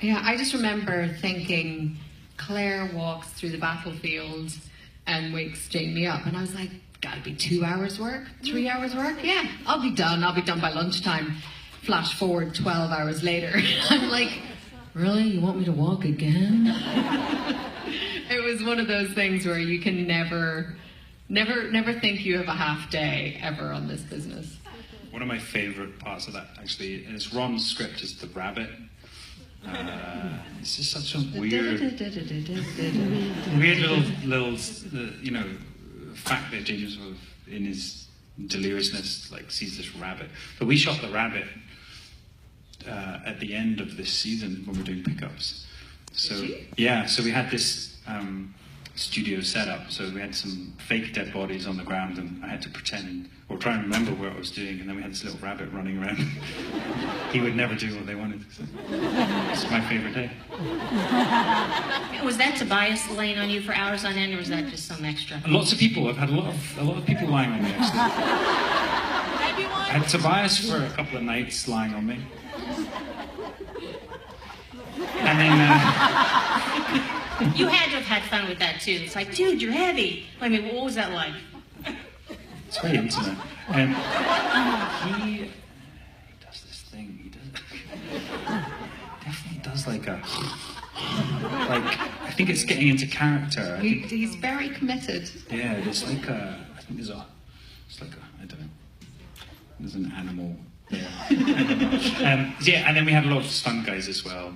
Yeah, I just remember thinking, Claire walks through the battlefield and wakes Jamie up, and I was like, gotta be 2 hours work, 3 hours work? Yeah, I'll be done by lunchtime. Flash forward 12 hours later. I'm like, really? You want me to walk again? It was one of those things where you can never think you have a half day ever on this business. One of my favorite parts of that, actually, is Ron's script is the rabbit. It's just such a weird little, you know, fact that James sort of, in his deliriousness, like, sees this rabbit. But we shot the rabbit at the end of this season when we were doing pickups. So yeah, so we had this studio set up. So we had some fake dead bodies on the ground, and I had to pretend or try and remember what I was doing. And then we had this little rabbit running around. He would never do what they wanted. So it's my favorite day. Was that Tobias laying on you for hours on end, or was that just some extra? Lots of people. I've had a lot of people lying on me, actually. I had Tobias for a couple of nights lying on me. And then you had to have had fun with that too. It's like, dude, you're heavy. I mean, what was that like? It's very intimate. He does this thing. He definitely does like a, I think it's getting into character. He's very committed. Yeah, there's like a, I think there's a, it's like a, I don't know. There's an animal there. Yeah, and then we had a lot of stunt guys as well,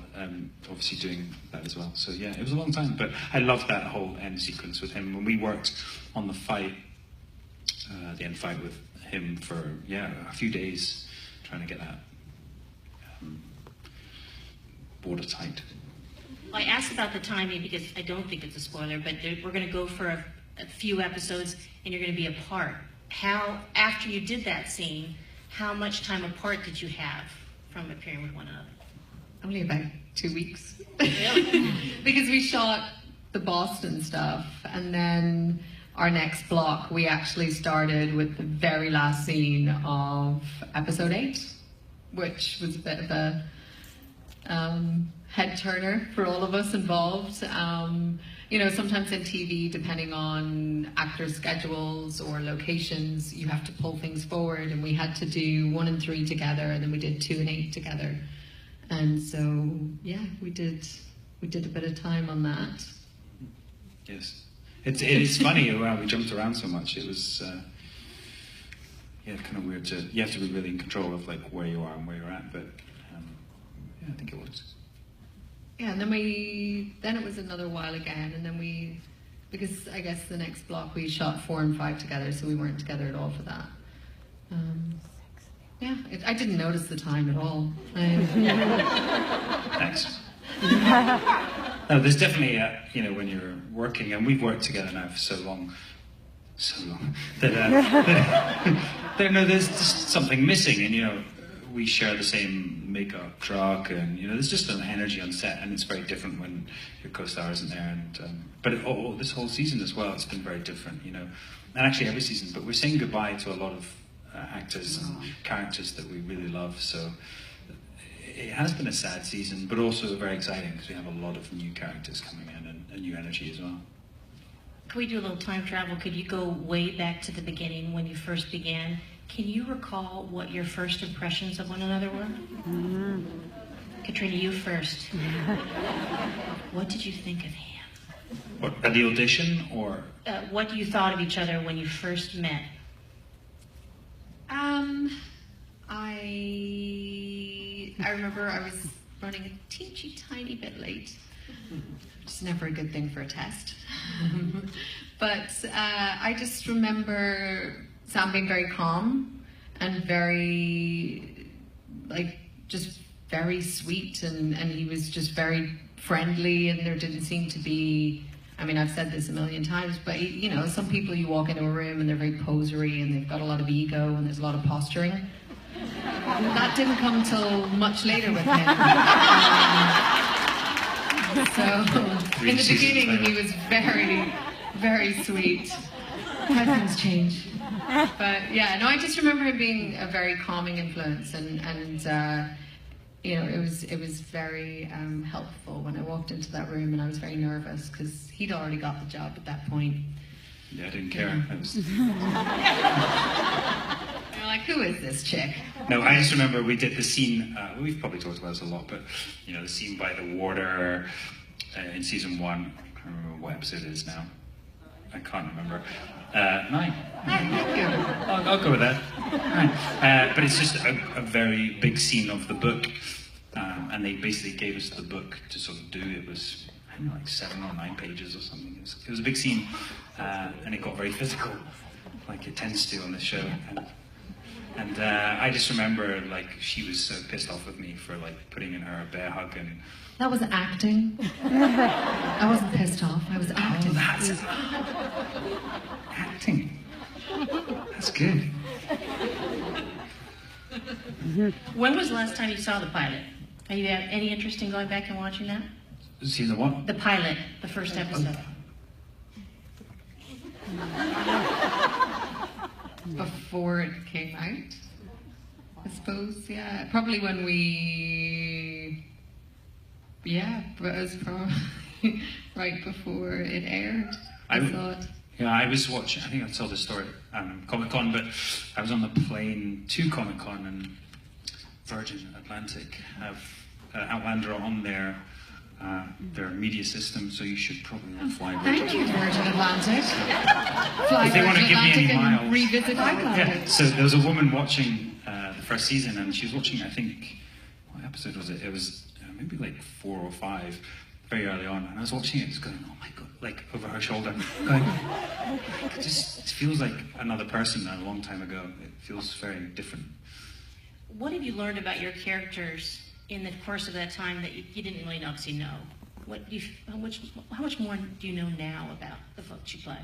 obviously doing that as well. So yeah, it was a long time, but I loved that whole end sequence with him. When we worked on the fight, the end fight with him for, a few days, trying to get that watertight. Well, I asked about the timing because I don't think it's a spoiler, but we're going to go for a few episodes and you're going to be apart. How, after you did that scene, how much time apart did you have from appearing with one another? Only about 2 weeks. Really? Because we shot the Boston stuff, and then our next block, we actually started with the very last scene of episode 8, which was a bit of a head turner for all of us involved. You know, sometimes in TV, depending on actors' schedules or locations, you have to pull things forward, and we had to do 1 and 3 together, and then we did 2 and 8 together. And so, yeah, we did a bit of time on that. Yes. It is funny, we jumped around so much. It was, kind of weird you have to be really in control of like where you are and where you're at, but I think it was. Yeah, and then it was another while again, and then because I guess the next block we shot 4 and 5 together, so we weren't together at all for that. I didn't notice the time at all. Thanks. No, there's definitely, when you're working, and we've worked together now for so long, that there's just something missing, and we share the same makeup truck, and there's just an energy on set, and it's very different when your co-star isn't there. And but this whole season as well, it's been very different, and actually every season. But we're saying goodbye to a lot of actors and characters that we really love. So it has been a sad season, but also very exciting because we have a lot of new characters coming in and new energy as well. Can we do a little time travel? Could you go way back to the beginning when you first began? Can you recall what your first impressions of one another were? Mm-hmm. Katrina, you first. What did you think of him? What, at the audition, or? What you thought of each other when you first met? I remember I was running a teensy tiny bit late. Which is never a good thing for a test. But I just remember Sam being very calm and very, just very sweet, and he was just very friendly, and there didn't seem to be, I've said this a million times, but some people you walk into a room and they're very posery and they've got a lot of ego and there's a lot of posturing. That didn't come till much later with him. So in the beginning he was very, very sweet. How things change. But yeah, no, I just remember him being a very calming influence, and you know, it was very helpful when I walked into that room, and I was very nervous because he'd already got the job at that point. Yeah, I didn't care. Yeah. I was... You're like, who is this chick? No, I just remember we did the scene, we've probably talked about this a lot, but, you know, the scene by the water in season 1. I can't remember what episode it is now. I can't remember. 9. I'll go with that. 9. But it's just a very big scene of the book, and they basically gave us the book to sort of do. It was, I don't know, like 7 or 9 pages or something. It was a big scene, and it got very physical, like it tends to on this show. And I just remember, like, she was so pissed off with me for, like, putting in her a bear hug. And That was acting. I wasn't pissed off. I was acting. oh, that's acting. That's good. When was the last time you saw the pilot? Are you have any interest in going back and watching that? Season 1? The pilot, the first episode. Before it came out, I suppose, yeah. Probably when we, yeah, it was probably right before it aired, I thought. Yeah, I was watching, I think I told this story at Comic-Con, but I was on the plane to Comic-Con, and Virgin Atlantic have Outlander on their media system, so you should probably fly Virgin. Thank you, Virgin Atlantic. Fly If they want to Virgin give me Atlantic any and miles. revisit Outlander. Yeah, so there was a woman watching the first season, and she was watching, I think, what episode was it? It was maybe like 4 or 5, very early on, and I was watching it, just going, oh my god, like over her shoulder, going, it just feels like another person a long time ago. It feels very different. What have you learned about your characters in the course of that time that you didn't really obviously know? What do you, how much more do you know now about the folks you play?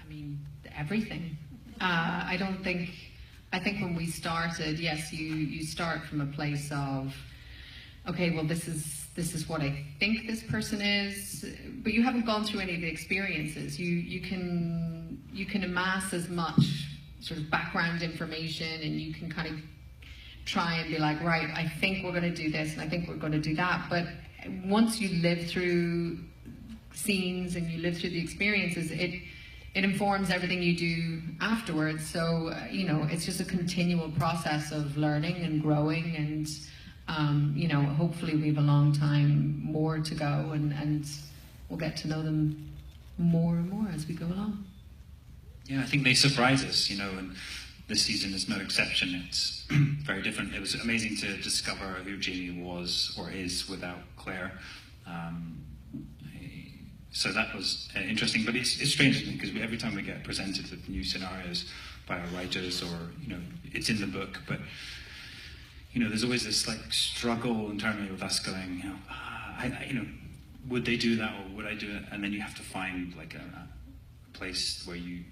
I mean, everything. I think when we started, yes, you start from a place of, okay, well, this is what I think this person is, but you haven't gone through any of the experiences. You can amass as much sort of background information, and you can kind of try and be like, right, I think we're going to do this, and I think we're going to do that. But once you live through scenes and you live through the experiences, it informs everything you do afterwards. So, you know, it's just a continual process of learning and growing, and, you know, hopefully we have a long time more to go, and we'll get to know them more and more as we go along. Yeah, I think they surprise us, you know, and this season is no exception. It's very different. It was amazing to discover who Jamie was or is without Claire. So that was interesting, but it's strange because every time we get presented with new scenarios by our writers, or, you know, it's in the book, but, you know, there's always this like struggle internally with us going, you know, you know, would they do that or would I do it? And then you have to find like a place where you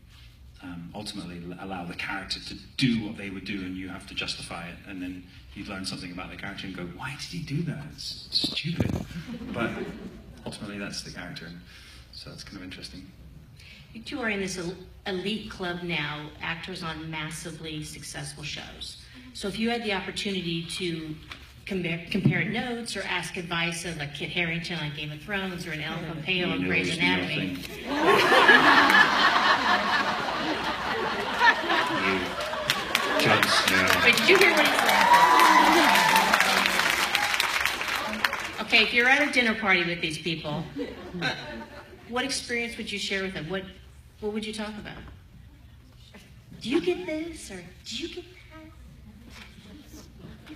ultimately allow the character to do what they would do, and you have to justify it, and then you learn something about the character and go, why did he do that? It's stupid. But ultimately that's the character, and so it's kind of interesting. You two are in this elite club now, actors on massively successful shows. So if you had the opportunity to compare notes or ask advice of like Kit Harington on Game of Thrones or an El Pompeo on Grey's Anatomy. Wait, did you hear what he said? Okay, if you're at a dinner party with these people, what experience would you share with them? What would you talk about? Do you get this, or do you get that?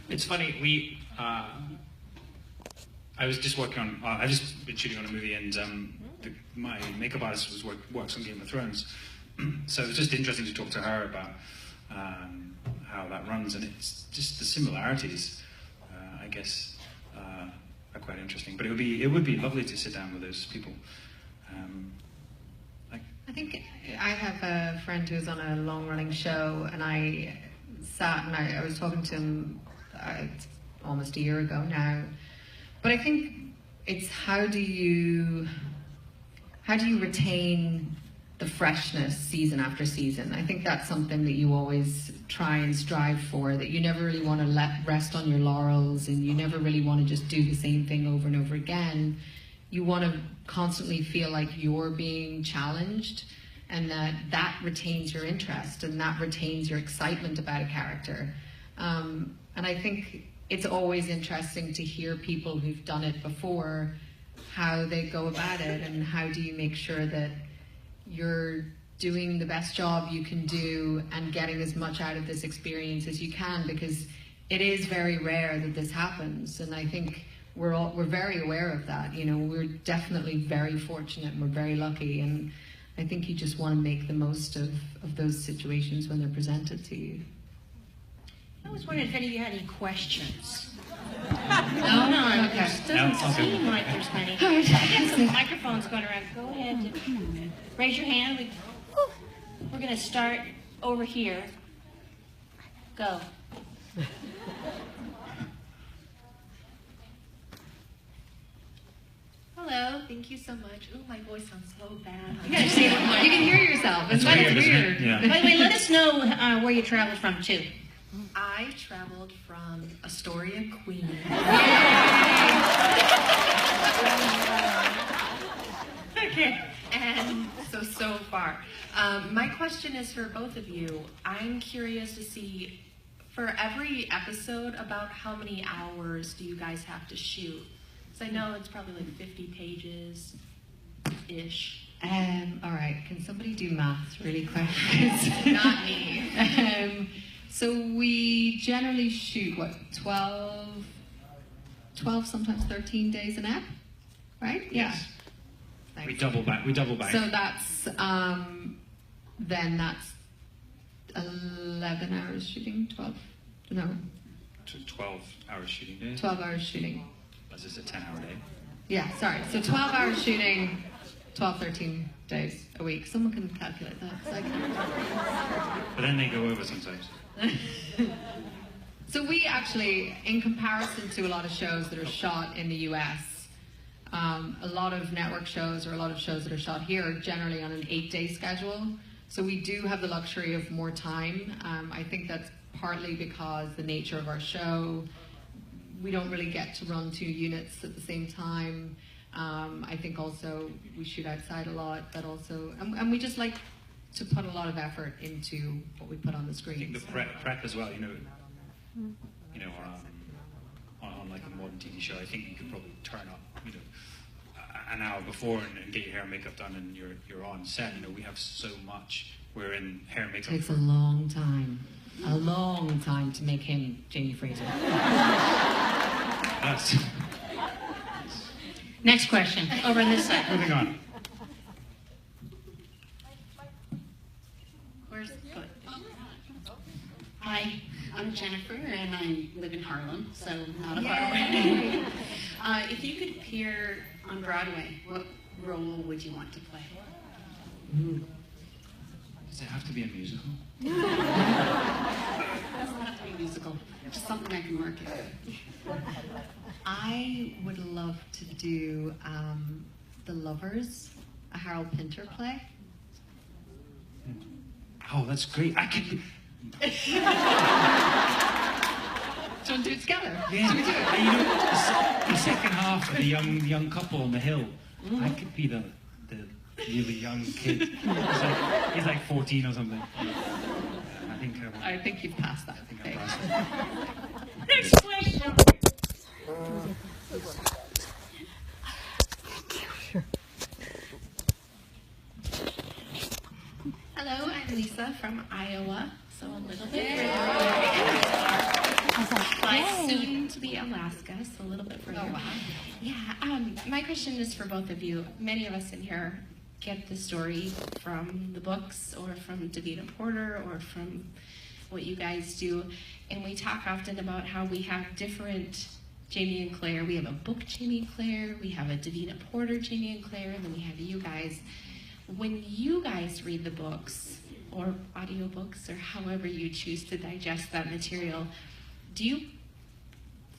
It's funny, I was just working on, I've just been shooting on a movie, and my makeup artist works on Game of Thrones. So it was just interesting to talk to her about how that runs, and it's just the similarities, I guess, are quite interesting. But it would be lovely to sit down with those people. I think I have a friend who's on a long-running show, and I sat and I was talking to him almost a year ago now. But I think it's how do you retain the freshness season after season. I think that's something that you always try and strive for, that you never really want to rest on your laurels, and you never really want to just do the same thing over and over again. You want to constantly feel like you're being challenged, and that retains your interest, and that retains your excitement about a character. And I think it's always interesting to hear people who've done it before, how they go about it, and how do you make sure that you're doing the best job you can do and getting as much out of this experience as you can, because it is very rare that this happens. And I think we're very aware of that. You know, we're definitely very fortunate and we're very lucky, and I think you just want to make the most of those situations when they're presented to you. I was wondering if any of you had any questions. No? Okay. It doesn't seem like there's many. I got some microphones going around. Go ahead. Raise your hand. We're going to start over here. Go. Hello, thank you so much. Ooh, my voice sounds so bad. You gotta say it more. You can hear yourself. It's That's weird. weird, isn't it? Yeah. By the way, let us know where you traveled from, too. I traveled from Astoria, Queens. Okay. And so far. My question is for both of you. I'm curious to see, for every episode, about how many hours do you guys have to shoot? Because I know it's probably like 50 pages-ish. All right, can somebody do maths really quick? Not me. So we generally shoot, what, 12, sometimes 13 days an ep, right? Yes. Yeah. Thanks. We double back. So that's, then that's 11 hours shooting, 12, no, 12 hours shooting days. 12 hours shooting. That's just a 10-hour day. Yeah, sorry, so 12 hours shooting, 12, 13 days a week. Someone can calculate that, 'cause I can't. But then they go over sometimes. So we actually, in comparison to a lot of shows that are shot in the US, a lot of network shows or a lot of shows that are shot here are generally on an 8-day schedule. So we do have the luxury of more time. I think that's partly because the nature of our show, we don't really get to run 2 units at the same time. I think also we shoot outside a lot, but also, and we just like to put a lot of effort into what we put on the screen. I think the prep as well, on like a modern TV show, I think you could probably turn up, an hour before and get your hair and makeup done, and you're on set. We have so much. We're in hair and makeup. It takes a long time to make him Jamie Fraser. That's Next question, over on this side. moving on. Where's the foot? Hi, I'm Jennifer, and I live in Harlem, so not a far away. If you could appear on Broadway, what role would you want to play? Does it have to be a musical? It doesn't have to be a musical, just something I can work in. I would love to do The Lovers, a Harold Pinter play. Oh, that's great. I could. Do you want to do it together? Yeah. Should we do it? The second half of the young couple on the hill. I could be the really young kid. He's like 14 or something. I think you've passed that. I think I Okay. passed it. Next question. Hello, I'm Lisa from Iowa, so a little bit further. Soon to be Alaska, so a little bit further. Oh, wow. Yeah, my question is for both of you. Many of us in here get the story from the books or from Davina Porter or from what you guys do, and we talk often about how we have different Jamie and Claire. We have a book Jamie and Claire, we have a Davina Porter Jamie and Claire, and then we have you guys. When you guys read the books, or audiobooks, or however you choose to digest that material, do you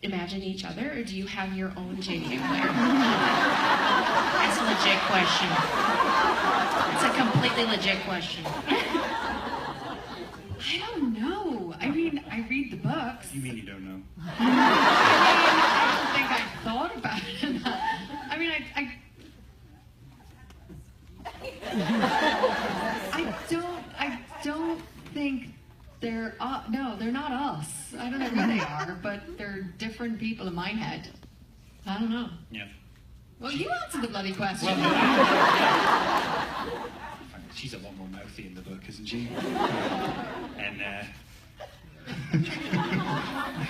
imagine each other, or do you have your own JDA player? That's a legit question. It's a completely legit question. I don't know. I mean, I read the books. You mean you don't know? I don't think I thought about it. I mean, I don't think they're, no, they're not us. I don't know who they are, but they're different people in my head. I don't know. Yeah. Well, you answer the bloody question. Well, she's a lot more mouthy in the book, isn't she? And,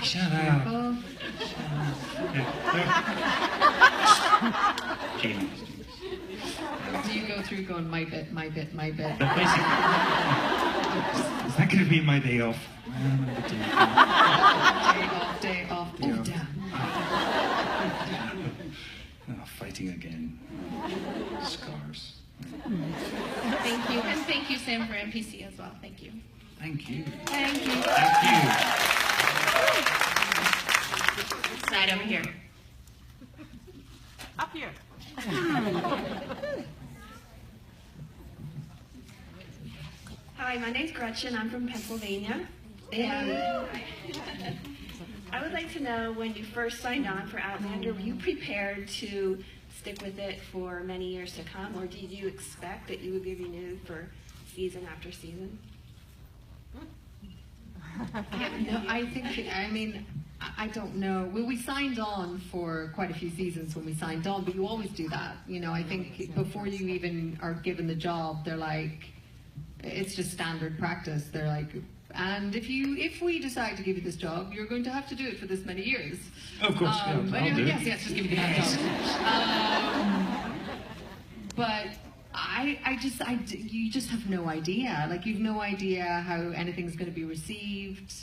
shut up. Oh, Genius. do you go through going, my bit, my bit, my bit? But basically, is that going to be my day off? Day off. Oh, Yeah. damn. Oh, fighting again. Scars. Thank you, and thank you, Sam, for NPC as well. Thank you. Thank you. Thank you. Thank you. Side over here. Up here. Hi, my name's Gretchen. I'm from Pennsylvania. And I would like to know, when you first signed on for Outlander, were you prepared to stick with it for many years to come, or did you expect that you would be renewed for season after season? No, I don't know. Well, we signed on for quite a few seasons when we signed on, but you always do that. You know, I think before you even are given the job, they're like, it's just standard practice. They're like, and if we decide to give you this job, you're going to have to do it for this many years. Of course, yeah, But I'll do it. yes, just give me that job. But you just have no idea. Like, you've no idea how anything's going to be received.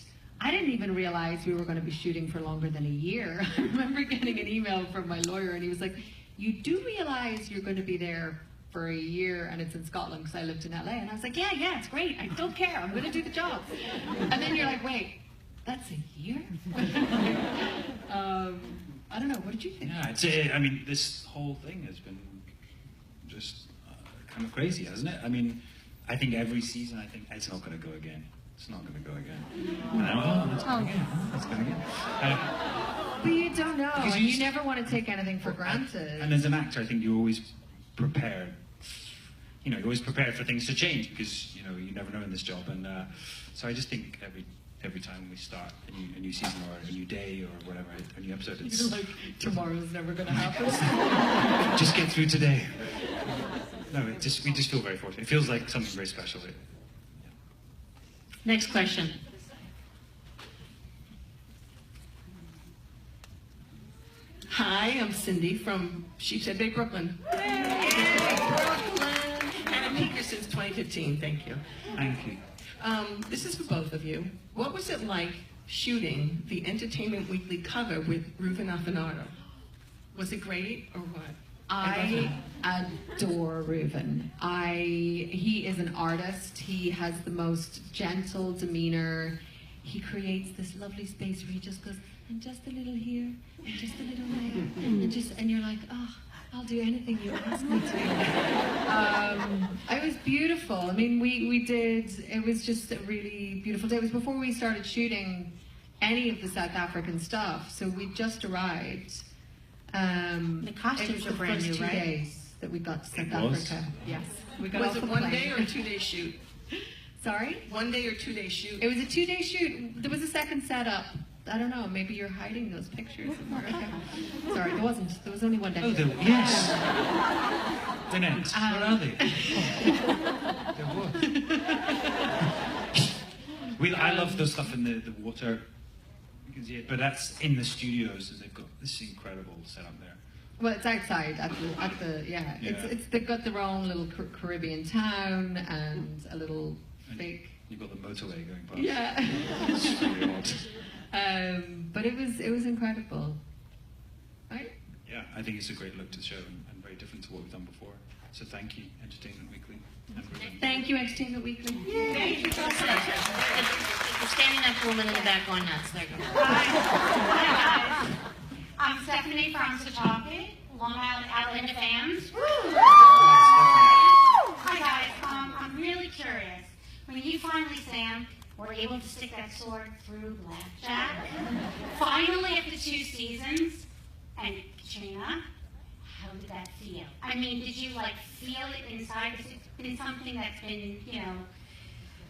I didn't even realize we were going to be shooting for longer than a year. I remember getting an email from my lawyer, and he was like, you do realize you're going to be there for a year, and it's in Scotland, because I lived in LA. And I was like, yeah, it's great. I don't care. I'm going to do the job. And then you're like, wait, that's a year? I don't know. What did you think? Yeah, I mean, this whole thing has been just kind of crazy, hasn't it? I mean, I think every season, I think it's not going to go again. It's not going to go again. And I'm, it's going again. It's going again. But you don't know. Because And you never want to take anything for granted. And as an actor, I think you're always prepared. You know, you're always prepared for things to change, because you know you never know in this job. And so I just think every time we start a new season or a new day or whatever, a new episode, it's You're like, tomorrow's never going to happen. just get through today. No, we just feel very fortunate. It feels like something very special. Next question. Hi, I'm Cindy from Sheepshead Bay, Brooklyn. And I'm here since 2015, thank you. Thank you. This is for both of you. What was it like shooting the Entertainment Weekly cover with Ruben Affinardo? Was it great or what? I adore Reuven. He is an artist. He has the most gentle demeanor. He creates this lovely space where he just goes, and just a little here, and just a little there, and you're like, oh, I'll do anything you ask me to. It was beautiful. I mean, it was just a really beautiful day. It was before we started shooting any of the South African stuff, so we just arrived. The costumes are brand new, right? 2 days that we got to South It was? Africa. Yes, we got Was off it the 1 plane. day or a 2-day shoot? Sorry, 1 day or 2-day shoot? it was a 2-day shoot. There was a second setup. I don't know. Maybe you're hiding those pictures somewhere. Okay. Sorry, there wasn't. There was only 1 day. Oh, yes. The next. Where are they? There was. I love the stuff in the water. You can see it, but that's in the studios, and they've got this incredible setup there. Well, it's outside at the yeah. Yeah. They've got their own little Caribbean town and a little fake. You've got the motorway going past. Yeah. It's really odd. But it was incredible. Right? Yeah, I think it's a great look to the show and very different to what we've done before. So thank you, Entertainment Weekly. And Ruben. Thank you, Entertainment Weekly. Thank you. We're standing up for women in the back going nuts. There you go. Hi, guys. I'm Stephanie from Setauket, Long Island Outlander fans. Hi, guys. I'm really curious. When you finally, Sam, were able to stick that sword through Blackjack, finally after 2 seasons, and Katrina, how did that feel? I mean, did you, like, feel it inside? Has it been something that's been, you know,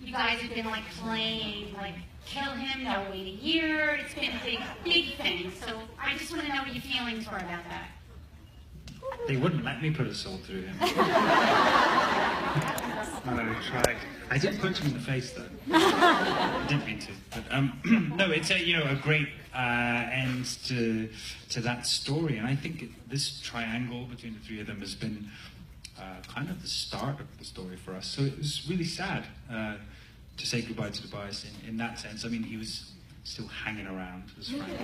you guys have been, like, playing, like, kill him, no, wait a year. It's been a big, big thing. So I just want to know what your feelings were about that. They wouldn't let me put a sword through him. I tried. I did punch him in the face, though. I didn't mean to. But, no, it's a great end to that story, and I think this triangle between the three of them has been kind of the start of the story for us. So it was really sad to say goodbye to Tobias in that sense. I mean, he was still hanging around as Frank.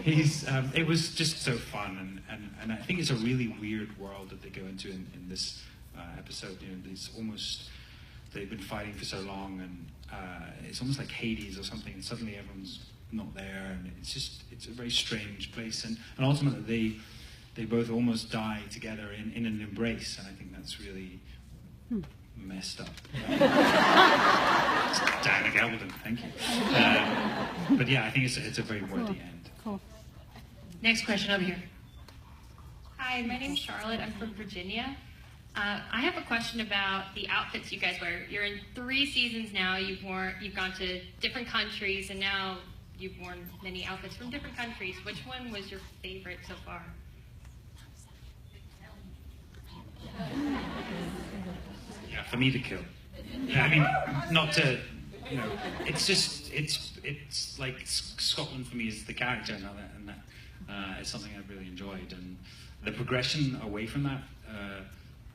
It was just so fun, and I think it's a really weird world that they go into in this episode. You know, they've been fighting for so long, and it's almost like Hades or something, and suddenly everyone's not there, and it's a very strange place, and ultimately they both almost die together in an embrace, and I think that's really messed up. Diana Gabaldon, thank you. But yeah, I think it's a very worthy end. Cool. Next question over here. Hi, my name's Charlotte. I'm from Virginia. I have a question about the outfits you guys wear. You're in 3 seasons now. You've gone to different countries, and now you've worn many outfits from different countries. Which one was your favorite so far? Yeah, for me to kill. Yeah, I mean, not to, you know, it's like Scotland for me is the character, and that it's something I've really enjoyed, and the progression away from that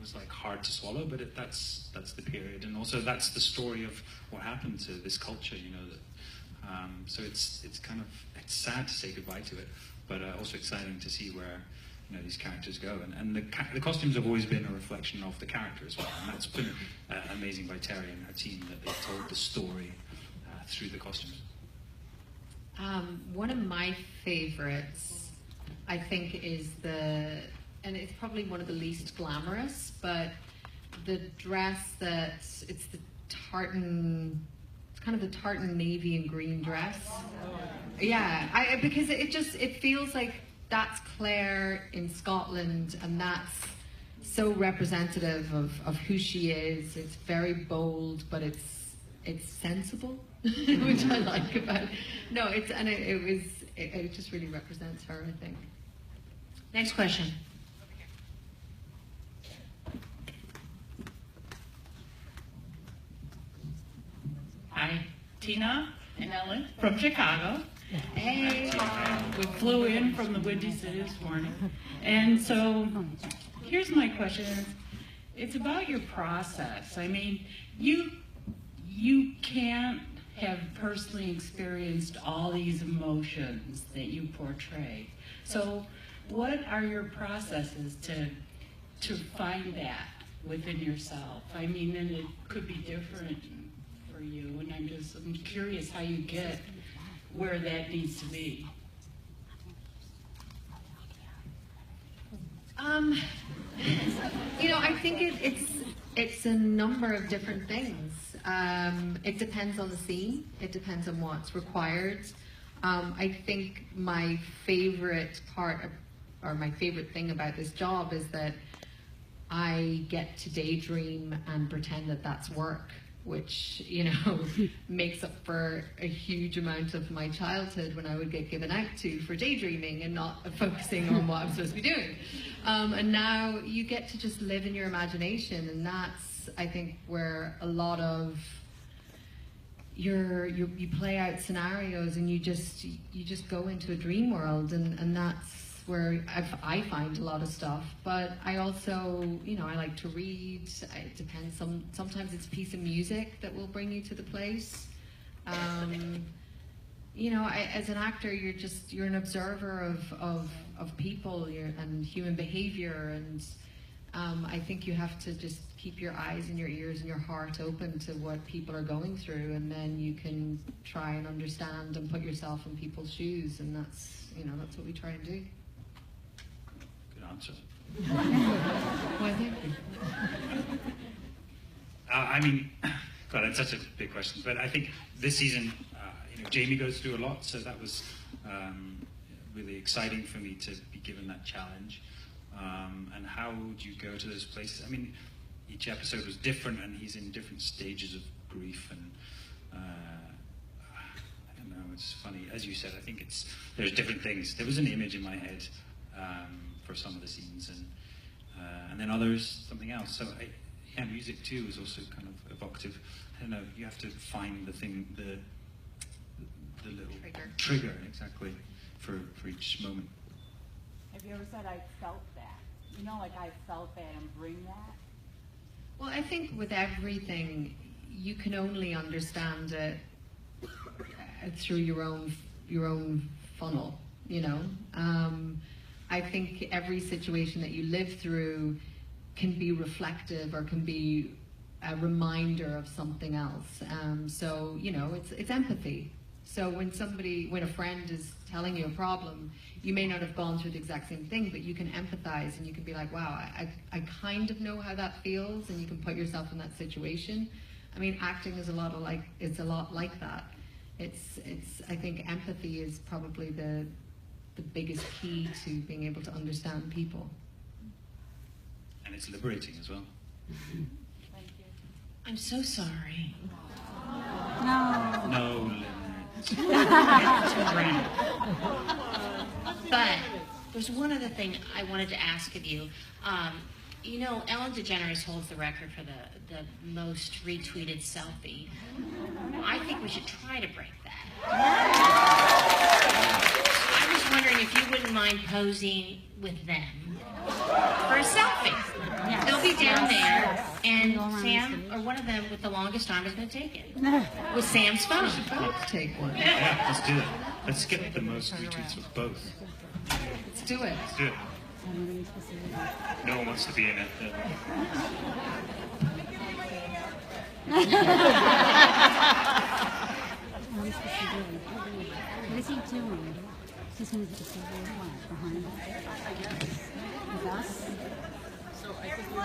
was like hard to swallow, but that's the period, and also that's the story of what happened to this culture, you know. That so it's sad to say goodbye to it, but also exciting to see where these characters go, and the costumes have always been a reflection of the character as well, and that's been amazing by Terry and her team that they've told the story through the costumes. One of my favorites, I think, is and it's probably one of the least glamorous, but the dress it's the tartan. It's kind of the tartan navy and green dress. Yeah, because it feels like that's Claire in Scotland, and that's so representative of who she is. It's very bold, but it's sensible, which I like about it. No, it just really represents her, I think. Next question. Hi, Tina and Ellen from Chicago. Hey. We flew in from the Windy City this morning. And so here's my question. It's about your process. I mean, you can't have personally experienced all these emotions that you portray. So what are your processes to find that within yourself? I mean, and it could be different for you, and I'm curious how you get where that needs to be. I think it's a number of different things. It depends on the scene. It depends on what's required. I think my favorite part or my favorite thing about this job is that I get to daydream and pretend that that's work, which, makes up for a huge amount of my childhood when I would get given out to for daydreaming and not focusing on what I'm supposed to be doing. And now you get to just live in your imagination, and that's, I think, where a lot of you play out scenarios, and you just go into a dream world, and that's where I find a lot of stuff. But I also, I like to read. It depends. Sometimes it's a piece of music that will bring you to the place. As an actor, you're an observer of people and human behavior, I think you have to just keep your eyes and your ears and your heart open to what people are going through, and then you can try and understand and put yourself in people's shoes, and that's that's what we try and do. Good answer. Well, thank you. I mean, God, that's such a big question. But I think this season, Jamie goes through a lot, so that was really exciting for me to be given that challenge. And how would you go to those places? I mean, each episode was different, and he's in different stages of grief, and I don't know. It's funny, as you said. I think there's different things. There was an image in my head for some of the scenes, and then others something else. So music too is also kind of evocative. I don't know. You have to find the thing, the little trigger exactly for each moment. Have you ever said, I felt that? Like I felt that, and bring that? Well, I think with everything, you can only understand it through your own funnel, I think every situation that you live through can be reflective or can be a reminder of something else. So, it's empathy. So when a friend is telling you a problem, you may not have gone through the exact same thing, but you can empathize and you can be like, wow, I kind of know how that feels, and you can put yourself in that situation. I mean, acting is a lot like that. I think empathy is probably the biggest key to being able to understand people. And it's liberating as well. Thank you. I'm so sorry. No limits. But there's one other thing I wanted to ask of you. Ellen DeGeneres holds the record for the most retweeted selfie. I think we should try to break that. I was wondering if you wouldn't mind posing with them for a selfie. Yes. They'll be down there, and Sam, or one of them with the longest arm, is going to take it with Sam's phone. Both take one. Yeah, let's do it. Let's get the most retweets with both. Let's do it. Let's do it. No one wants to be in it. What is he doing? He's going to just behind with us. So I think we all